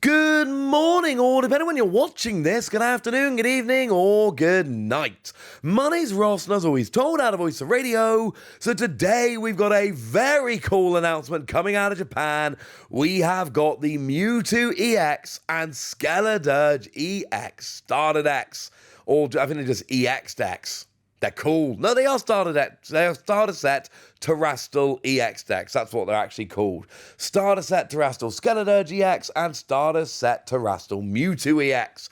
Good morning, or depending when you're watching this, good afternoon, good evening, or good night. My name's Ross, and as always, told out of Voice of Radio. So today we've got a very cool announcement coming out of Japan. We have got the Mewtwo EX and Skeledirge EX starter decks, or I think they're just EX decks. They're cool. No, they are starter decks. They are starter set Terrestrial EX decks. That's what they're actually called. Starter set Terrestrial Skeledirge EX and starter set Terrestrial Mewtwo EX.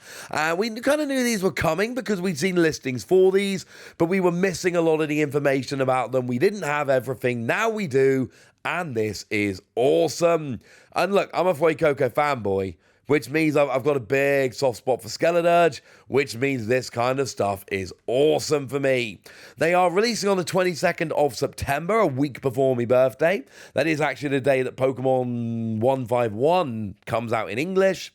We kind of knew these were coming because we'd seen listings for these, but we were missing a lot of the information about them. We didn't have everything. Now we do, and this is awesome. And look, I'm a Fuecoco fanboy, which means I've got a big soft spot for Skeledirge, which means this kind of stuff is awesome for me. They are releasing on the 22nd of September, a week before my birthday. That is actually the day that Pokémon 151 comes out in English.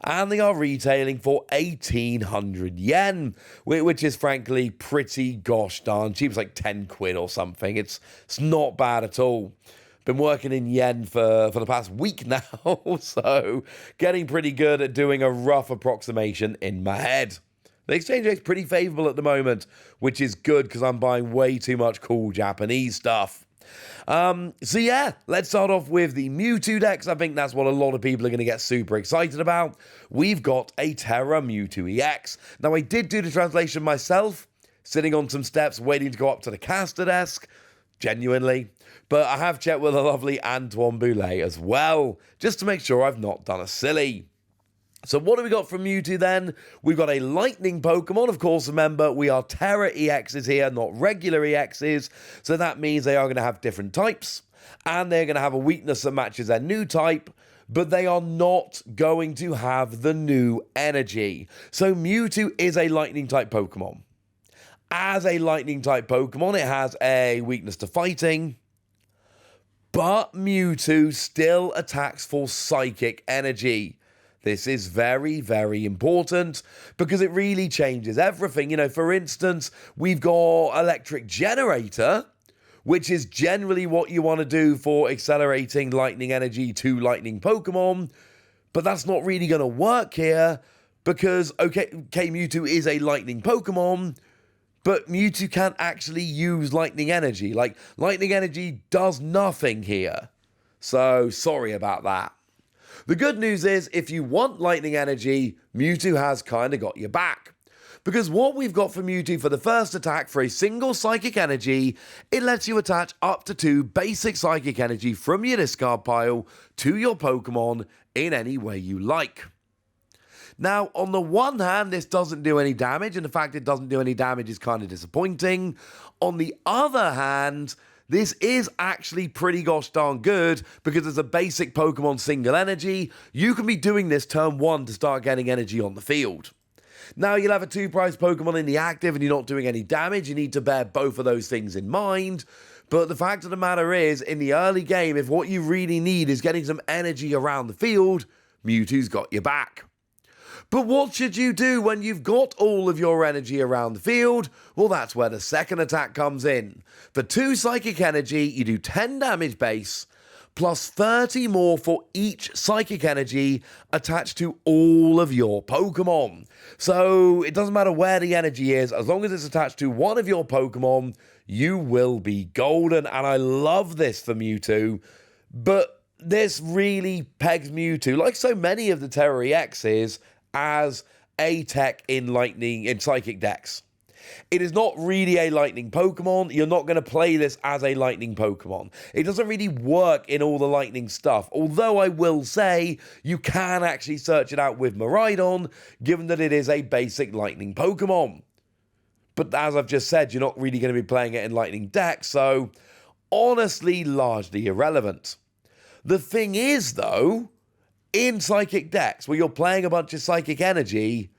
And they are retailing for 1,800 yen, which is frankly pretty gosh darn cheap. It's like 10 quid or something. It's not bad at all. Been working in yen for the past week now, so getting pretty good at doing a rough approximation in my head. The exchange rate's pretty favourable at the moment, which is good because I'm buying way too much cool Japanese stuff. So yeah, let's start off with the Mewtwo decks. I think that's what a lot of people are going to get super excited about. We've got a Tera Mewtwo EX. Now, I did do the translation myself, sitting on some steps waiting to go up to the caster desk. Genuinely. But I have checked with the lovely Antoine Boulet as well, just to make sure I've not done a silly. So what have we got from Mewtwo then? We've got a lightning Pokemon. Of course, remember, we are Tera EXs here, not regular EXs. So that means they are going to have different types. And they're going to have a weakness that matches their new type. But they are not going to have the new energy. So Mewtwo is a lightning type Pokemon. As a lightning type Pokemon, it has a weakness to fighting, but Mewtwo still attacks for psychic energy. This is very, very important because it really changes everything. You know, for instance, we've got Electric Generator, which is generally what you want to do for accelerating lightning energy to lightning Pokemon, but that's not really going to work here because, okay, Mewtwo is a lightning Pokemon, but Mewtwo can't actually use lightning energy. Like, lightning energy does nothing here. So, sorry about that. The good news is, if you want lightning energy, Mewtwo has kind of got your back. Because what we've got for Mewtwo for the first attack for a single psychic energy, it lets you attach up to 2 basic psychic energy from your discard pile to your Pokemon in any way you like. Now, on the one hand, this doesn't do any damage, and the fact it doesn't do any damage is kind of disappointing. On the other hand, this is actually pretty gosh darn good, because as a basic Pokemon single energy, you can be doing this turn 1 to start getting energy on the field. Now, you'll have a 2-prize Pokemon in the active, and you're not doing any damage. You need to bear both of those things in mind. But the fact of the matter is, in the early game, if what you really need is getting some energy around the field, Mewtwo's got your back. But what should you do when you've got all of your energy around the field? Well, that's where the second attack comes in. For 2 psychic energy, you do 10 damage base, plus 30 more for each psychic energy attached to all of your Pokemon. So it doesn't matter where the energy is, as long as it's attached to one of your Pokemon, you will be golden. And I love this for Mewtwo, but this really pegs Mewtwo, like so many of the Tera EXs, as a tech in psychic decks. It is not really a lightning Pokemon. You're not going to play this as a lightning Pokemon. It doesn't really work in all the lightning stuff, although I will say you can actually search it out with Miraidon, given that it is a basic lightning Pokemon. But as I've just said, you're not really going to be playing it in lightning decks, so honestly, largely irrelevant. The thing is, though, in psychic decks, where you're playing a bunch of psychic energy,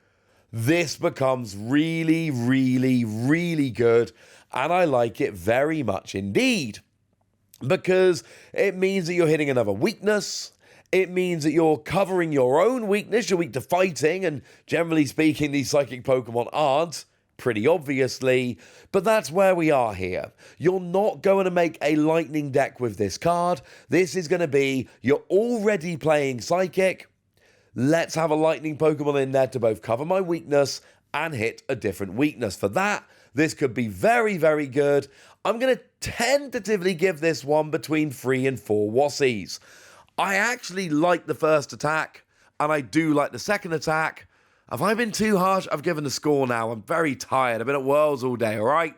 this becomes really, really, really good, and I like it very much indeed. Because it means that you're hitting another weakness, it means that you're covering your own weakness, you're weak to fighting, and generally speaking, these psychic Pokemon aren't, pretty obviously, but that's where we are here. You're not going to make a lightning deck with this card. This is going to be, you're already playing Psychic, Let's have a lightning Pokemon in there to both cover my weakness and hit a different weakness. For that, this could be very, very good. I'm going to tentatively give this one between 3 and 4 Wassies. I actually like the first attack, and I do like the second attack. Have I been too harsh? I've given the score now. I'm very tired. I've been at Worlds all day, all right?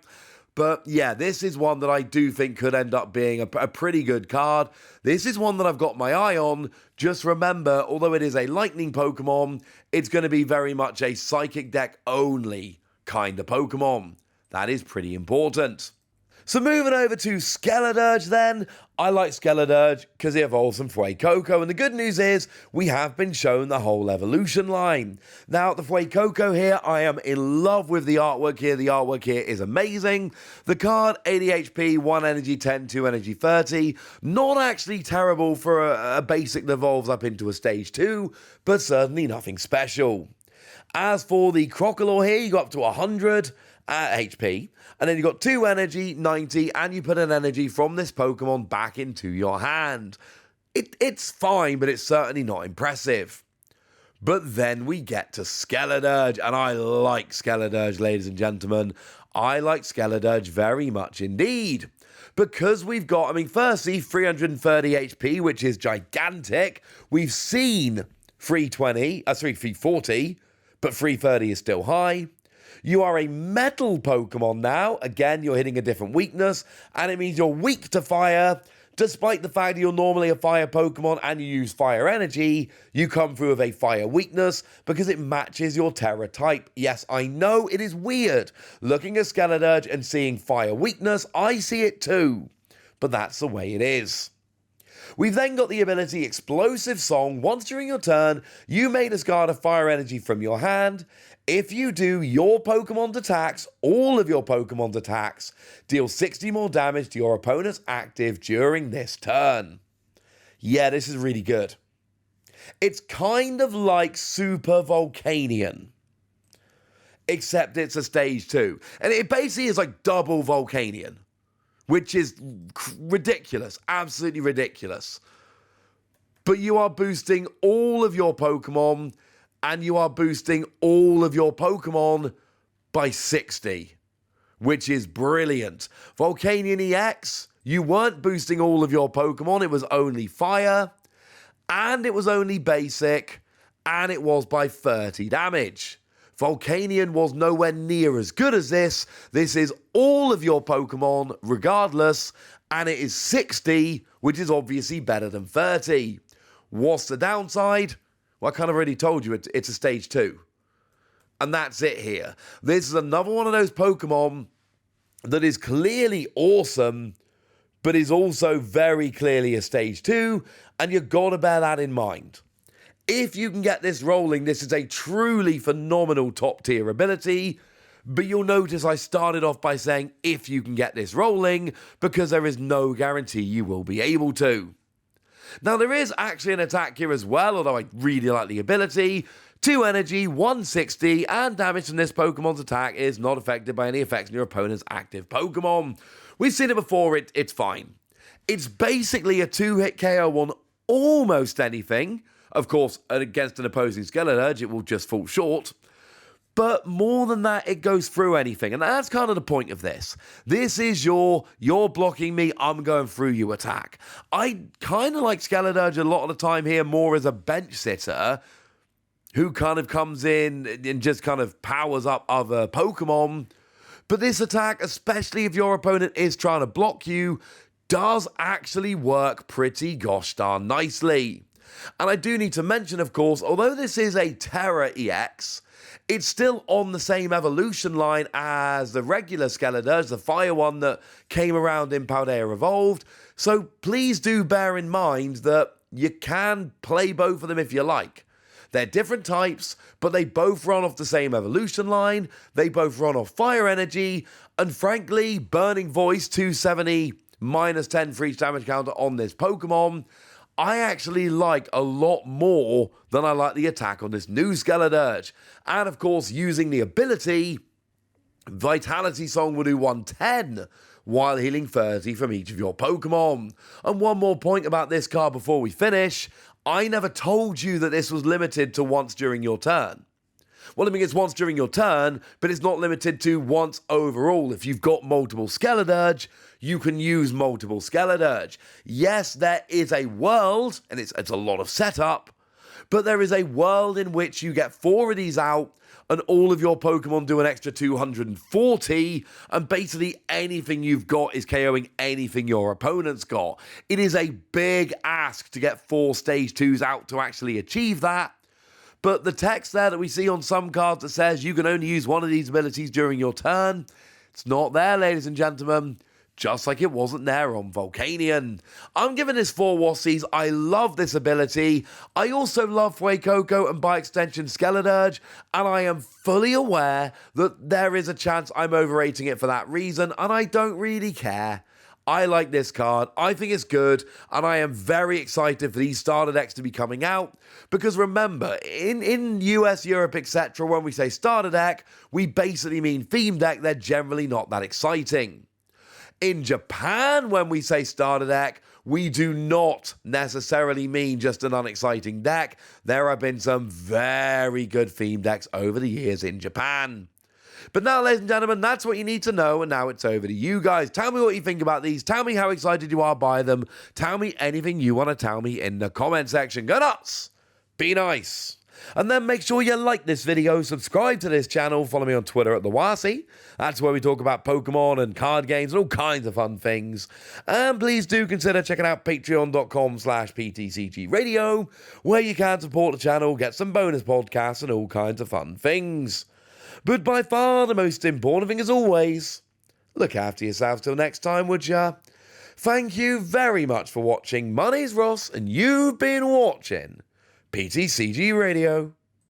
But yeah, this is one that I do think could end up being a pretty good card. This is one that I've got my eye on. Just remember, although it is a lightning Pokemon, it's going to be very much a psychic deck only kind of Pokemon. That is pretty important. So moving over to Skeledirge then, I like Skeledirge because it evolves from Fuecoco, and the good news is we have been shown the whole evolution line. Now, the Fuecoco here, I am in love with the artwork here. The artwork here is amazing. The card, 80 HP, 1 energy 10, 2 energy 30. Not actually terrible for a basic that evolves up into a stage 2, but certainly nothing special. As for the Crocodile here, you go up to 100 HP, and then you got 2 energy, 90, and you put an energy from this Pokemon back into your hand. It's fine, but it's certainly not impressive. But then we get to Skeledirge, and I like Skeledirge, ladies and gentlemen. I like Skeledirge very much indeed. Because we've got, firstly, 330 HP, which is gigantic. We've seen 340, but 330 is still high. You are a metal Pokemon now. Again, you're hitting a different weakness, and it means you're weak to fire. Despite the fact that you're normally a fire Pokemon and you use fire energy, you come through with a fire weakness because it matches your Tera type. Yes, I know it is weird. Looking at Skeledirge and seeing fire weakness, I see it too. But that's the way it is. We've then got the ability Explosive Song. Once during your turn, you may discard a fire energy from your hand. If you do, your Pokemon's attacks, all of your Pokemon's attacks, deal 60 more damage to your opponent's active during this turn. Yeah, this is really good. It's kind of like Super Volcanion, except it's a stage 2. And it basically is like double Volcanion, which is ridiculous, absolutely ridiculous. But you are boosting all of your Pokemon, and you are boosting all of your Pokemon by 60, which is brilliant. Volcanion EX, you weren't boosting all of your Pokemon, it was only fire, and it was only basic, and it was by 30 damage. Volcanion was nowhere near as good as this. This is all of your Pokemon, regardless, and it is 60, which is obviously better than 30. What's the downside? Well, I kind of already told you it's a stage 2. And that's it here. This is another one of those Pokemon that is clearly awesome, but is also very clearly a stage 2, and you've got to bear that in mind. If you can get this rolling, this is a truly phenomenal top tier ability, but you'll notice I started off by saying if you can get this rolling, because there is no guarantee you will be able to. Now, there is actually an attack here as well, although I really like the ability. 2 energy, 160, and damage from this Pokemon's attack is not affected by any effects on your opponent's active Pokemon. We've seen it before, it's fine. It's basically a 2-hit KO on almost anything. Of course, against an opposing Skeledirge, it will just fall short. But more than that, it goes through anything. And that's kind of the point of this. This is you're blocking me, I'm going through you attack. I kind of like Skeledirge a lot of the time here more as a bench sitter who kind of comes in and just kind of powers up other Pokemon. But this attack, especially if your opponent is trying to block you, does actually work pretty gosh darn nicely. And I do need to mention, of course, although this is a Tera EX, it's still on the same evolution line as the regular Skeledirge, the fire one that came around in Paldea Evolved. So please do bear in mind that you can play both of them if you like. They're different types, but they both run off the same evolution line. They both run off fire energy. And frankly, Burning Voice 270 minus 10 for each damage counter on this Pokemon, I actually like a lot more than I like the attack on this new Skeledirge. And of course, using the ability, Vitality Song will do 110 while healing 30 from each of your Pokemon. And one more point about this card before we finish. I never told you that this was limited to once during your turn. Well, I mean, it's once during your turn, but it's not limited to once overall. If you've got multiple Skeledirge, you can use multiple Skeledirge. Yes, there is a world, and it's a lot of setup, but there is a world in which you get 4 of these out, and all of your Pokemon do an extra 240, and basically anything you've got is KOing anything your opponent's got. It is a big ask to get 4 Stage 2s out to actually achieve that. But the text there that we see on some cards that says you can only use one of these abilities during your turn, it's not there, ladies and gentlemen. Just like it wasn't there on Volcanion. I'm giving this 4 Wassies. I love this ability. I also love Fuecoco and by extension Skeledirge, and I am fully aware that there is a chance I'm overrating it for that reason, and I don't really care. I like this card, I think it's good, and I am very excited for these starter decks to be coming out, because remember, in US, Europe, etc., when we say starter deck, we basically mean theme deck. They're generally not that exciting. In Japan, when we say starter deck, we do not necessarily mean just an unexciting deck. There have been some very good theme decks over the years in Japan. But now, ladies and gentlemen, that's what you need to know, and now it's over to you guys. Tell me what you think about these. Tell me how excited you are by them. Tell me anything you want to tell me in the comment section. Go nuts! Be nice! And then make sure you like this video, subscribe to this channel, follow me on Twitter at @TheWasi. That's where we talk about Pokemon and card games and all kinds of fun things. And please do consider checking out patreon.com/PTCG Radio, where you can support the channel, get some bonus podcasts and all kinds of fun things. But by far the most important thing, as always, look after yourselves till next time, would ya? Thank you very much for watching. My name's Ross, and you've been watching PTCG Radio.